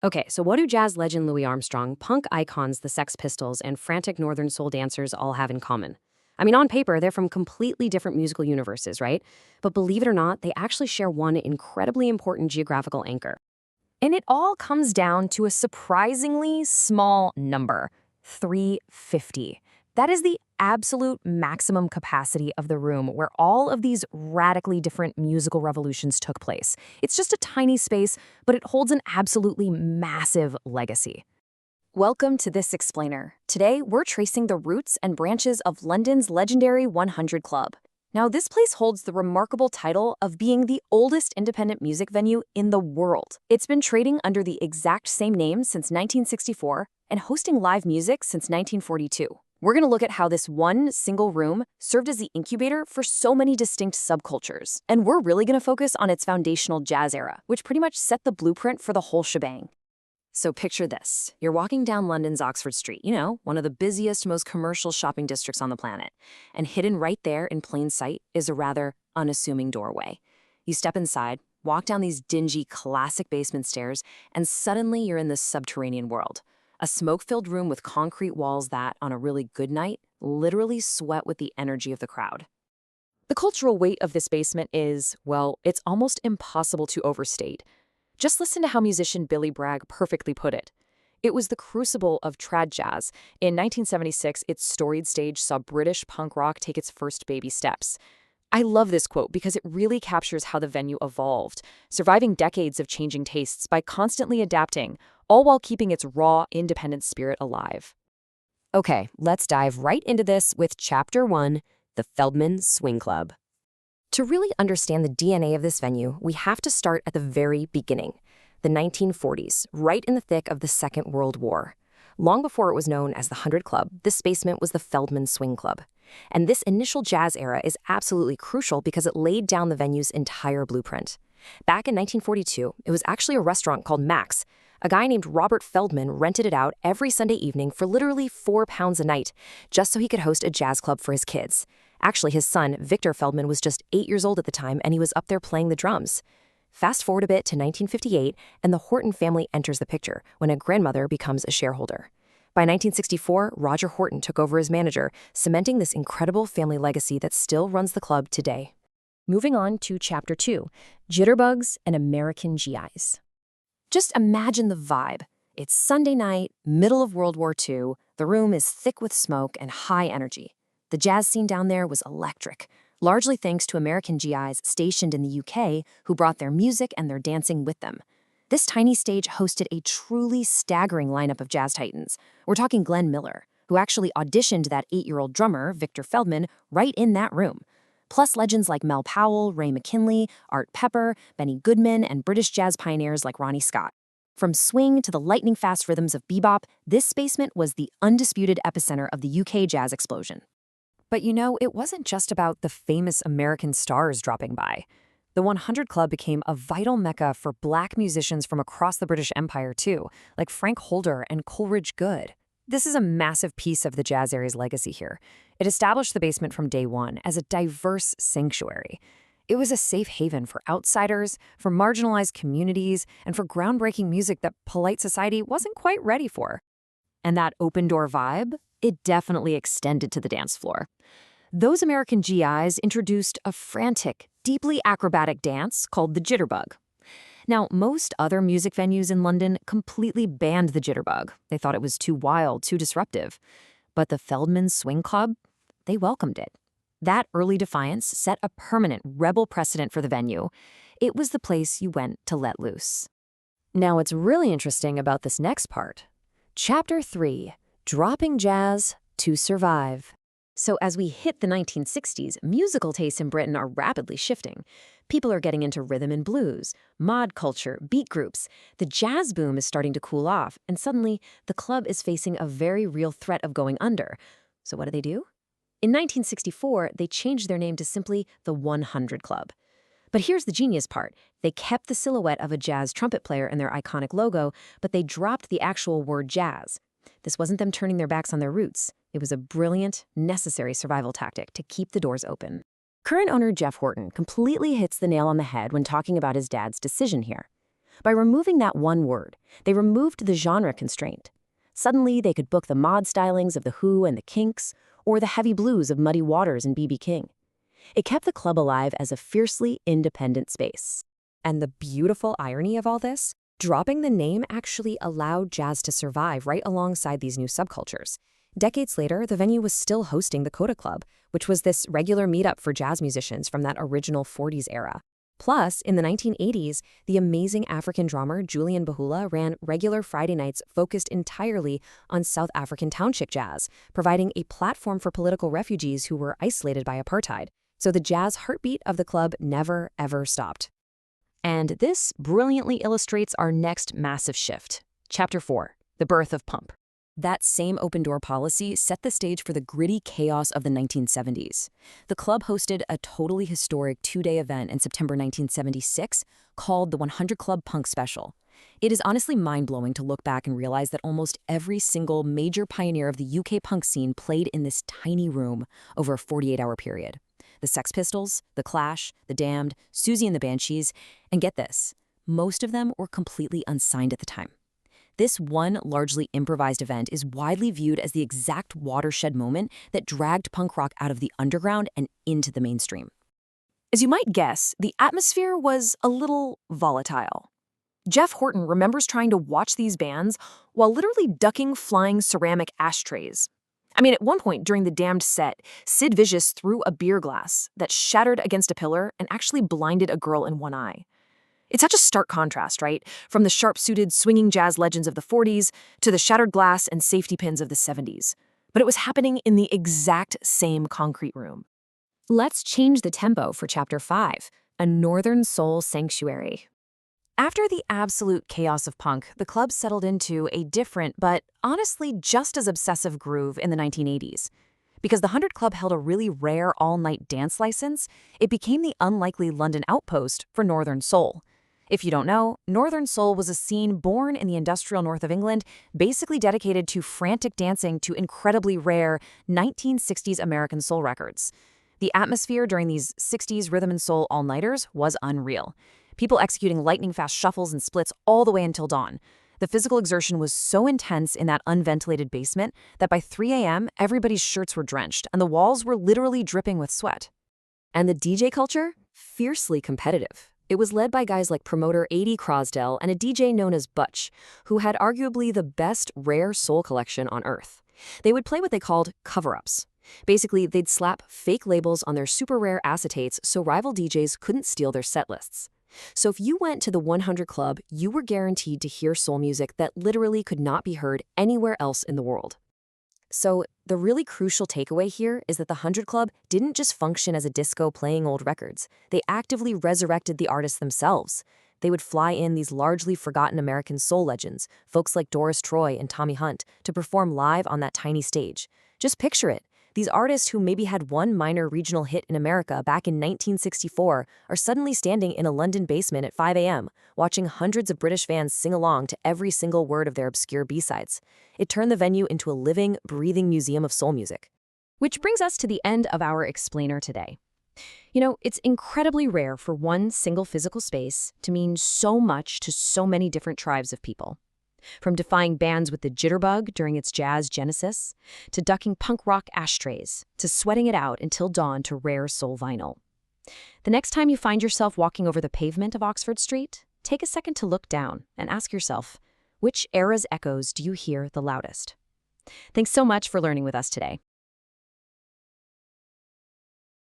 Okay, so what do jazz legend Louis Armstrong, punk icons the Sex Pistols, and frantic Northern Soul dancers all have in common? I mean, on paper, they're from completely different musical universes, right? But believe it or not, they actually share one incredibly important geographical anchor. And it all comes down to a surprisingly small number, 350. That is the absolute maximum capacity of the room where all of these radically different musical revolutions took place. It's just a tiny space, but it holds an absolutely massive legacy. Welcome to This Explainer. Today, we're tracing the roots and branches of London's legendary 100 Club. Now, this place holds the remarkable title of being the oldest independent music venue in the world. It's been trading under the exact same name since 1964 and hosting live music since 1942. We're going to look at how this one single room served as the incubator for so many distinct subcultures. And we're really going to focus on its foundational jazz era, which pretty much set the blueprint for the whole shebang. So picture this. You're walking down London's Oxford Street, one of the busiest, most commercial shopping districts on the planet. And hidden right there in plain sight is a rather unassuming doorway. You step inside, walk down these dingy, classic basement stairs, and suddenly you're in this subterranean world. A smoke-filled room with concrete walls that, on a really good night, literally sweat with the energy of the crowd. The cultural weight of this basement is, well, it's almost impossible to overstate. Just listen to how musician Billy Bragg perfectly put it. It was the crucible of trad jazz. In 1976, its storied stage saw British punk rock take its first baby steps. I love this quote because it really captures how the venue evolved, surviving decades of changing tastes by constantly adapting, all while keeping its raw, independent spirit alive. Okay, let's dive right into this with Chapter 1, the Feldman Swing Club. To really understand the DNA of this venue, we have to start at the very beginning, the 1940s, right in the thick of the Second World War. Long before it was known as the 100 Club, this basement was the Feldman Swing Club. And this initial jazz era is absolutely crucial because it laid down the venue's entire blueprint. Back in 1942, it was actually a restaurant called Max. A guy named Robert Feldman rented it out every Sunday evening for literally £4 a night, just so he could host a jazz club for his kids. Actually, his son, Victor Feldman, was just 8 years old at the time, and he was up there playing the drums. Fast forward a bit to 1958, and the Horton family enters the picture when a grandmother becomes a shareholder. By 1964, Roger Horton took over as manager, cementing this incredible family legacy that still runs the club today. Moving on to Chapter 2, Jitterbugs and American GIs. Just imagine the vibe. It's Sunday night, middle of World War II, the room is thick with smoke and high energy. The jazz scene down there was electric, largely thanks to American GIs stationed in the UK who brought their music and their dancing with them. This tiny stage hosted a truly staggering lineup of jazz titans. We're talking Glenn Miller, who actually auditioned that 8-year-old drummer, Victor Feldman, right in that room. Plus legends like Mel Powell, Ray McKinley, Art Pepper, Benny Goodman, and British jazz pioneers like Ronnie Scott. From swing to the lightning-fast rhythms of bebop, this basement was the undisputed epicenter of the UK jazz explosion. But it wasn't just about the famous American stars dropping by. The 100 Club became a vital mecca for black musicians from across the British Empire, too, like Frank Holder and Coleridge Good. This is a massive piece of the jazz era's legacy here. It established the basement from day one as a diverse sanctuary. It was a safe haven for outsiders, for marginalized communities, and for groundbreaking music that polite society wasn't quite ready for. And that open-door vibe? It definitely extended to the dance floor. Those American GIs introduced a frantic, deeply acrobatic dance called the jitterbug. Now, most other music venues in London completely banned the jitterbug. They thought it was too wild, too disruptive. But the Feldman Swing Club, they welcomed it. That early defiance set a permanent rebel precedent for the venue. It was the place you went to let loose. Now, what's really interesting about this next part, Chapter 3, Dropping Jazz to Survive. So as we hit the 1960s, musical tastes in Britain are rapidly shifting. People are getting into rhythm and blues, mod culture, beat groups. The jazz boom is starting to cool off, and suddenly the club is facing a very real threat of going under. So what do? In 1964, they changed their name to simply the 100 Club. But here's the genius part. They kept the silhouette of a jazz trumpet player in their iconic logo, but they dropped the actual word jazz. This wasn't them turning their backs on their roots. It was a brilliant, necessary survival tactic to keep the doors open. Current owner Jeff Horton completely hits the nail on the head when talking about his dad's decision here. By removing that one word, they removed the genre constraint. Suddenly, they could book the mod stylings of The Who and the Kinks, or the heavy blues of Muddy Waters and B.B. King. It kept the club alive as a fiercely independent space. And the beautiful irony of all this? Dropping the name actually allowed jazz to survive right alongside these new subcultures. Decades later, the venue was still hosting the Coda Club, which was this regular meetup for jazz musicians from that original 40s era. Plus, in the 1980s, the amazing African drummer Julian Bahula ran regular Friday nights focused entirely on South African township jazz, providing a platform for political refugees who were isolated by apartheid. So the jazz heartbeat of the club never, ever stopped. And this brilliantly illustrates our next massive shift. Chapter 4, the birth of punk. That same open-door policy set the stage for the gritty chaos of the 1970s. The club hosted a totally historic two-day event in September 1976 called the 100 Club Punk Special. It is honestly mind-blowing to look back and realize that almost every single major pioneer of the UK punk scene played in this tiny room over a 48-hour period. The Sex Pistols, The Clash, The Damned, Susie and the Banshees, and get this, most of them were completely unsigned at the time. This one largely improvised event is widely viewed as the exact watershed moment that dragged punk rock out of the underground and into the mainstream. As you might guess, the atmosphere was a little volatile. Jeff Horton remembers trying to watch these bands while literally ducking flying ceramic ashtrays. I mean, at one point during the Damned set, Sid Vicious threw a beer glass that shattered against a pillar and actually blinded a girl in one eye. It's such a stark contrast, right? From the sharp-suited swinging jazz legends of the 40s to the shattered glass and safety pins of the 70s. But it was happening in the exact same concrete room. Let's change the tempo for Chapter 5, a Northern Soul Sanctuary. After the absolute chaos of punk, the club settled into a different, but honestly just as obsessive groove in the 1980s. Because the 100 Club held a really rare all-night dance license, it became the unlikely London outpost for Northern Soul. If you don't know, Northern Soul was a scene born in the industrial north of England, basically dedicated to frantic dancing to incredibly rare 1960s American soul records. The atmosphere during these 60s rhythm and soul all-nighters was unreal. People executing lightning-fast shuffles and splits all the way until dawn. The physical exertion was so intense in that unventilated basement that by 3 a.m., everybody's shirts were drenched and the walls were literally dripping with sweat. And the DJ culture? Fiercely competitive. It was led by guys like promoter A.D. Crosdell and a DJ known as Butch, who had arguably the best rare soul collection on earth. They would play what they called cover-ups. Basically, they'd slap fake labels on their super rare acetates so rival DJs couldn't steal their set lists. So if you went to the 100 Club, you were guaranteed to hear soul music that literally could not be heard anywhere else in the world. So the really crucial takeaway here is that the 100 Club didn't just function as a disco playing old records. They actively resurrected the artists themselves. They would fly in these largely forgotten American soul legends, folks like Doris Troy and Tommy Hunt, to perform live on that tiny stage. Just picture it. These artists who maybe had one minor regional hit in America back in 1964 are suddenly standing in a London basement at 5 a.m., watching hundreds of British fans sing along to every single word of their obscure B-sides. It turned the venue into a living, breathing museum of soul music. Which brings us to the end of our explainer today. You know, it's incredibly rare for one single physical space to mean so much to so many different tribes of people. From defying bands with the jitterbug during its jazz genesis, to ducking punk rock ashtrays, to sweating it out until dawn to rare soul vinyl. The next time you find yourself walking over the pavement of Oxford Street, take a second to look down and ask yourself, which era's echoes do you hear the loudest? Thanks so much for learning with us today.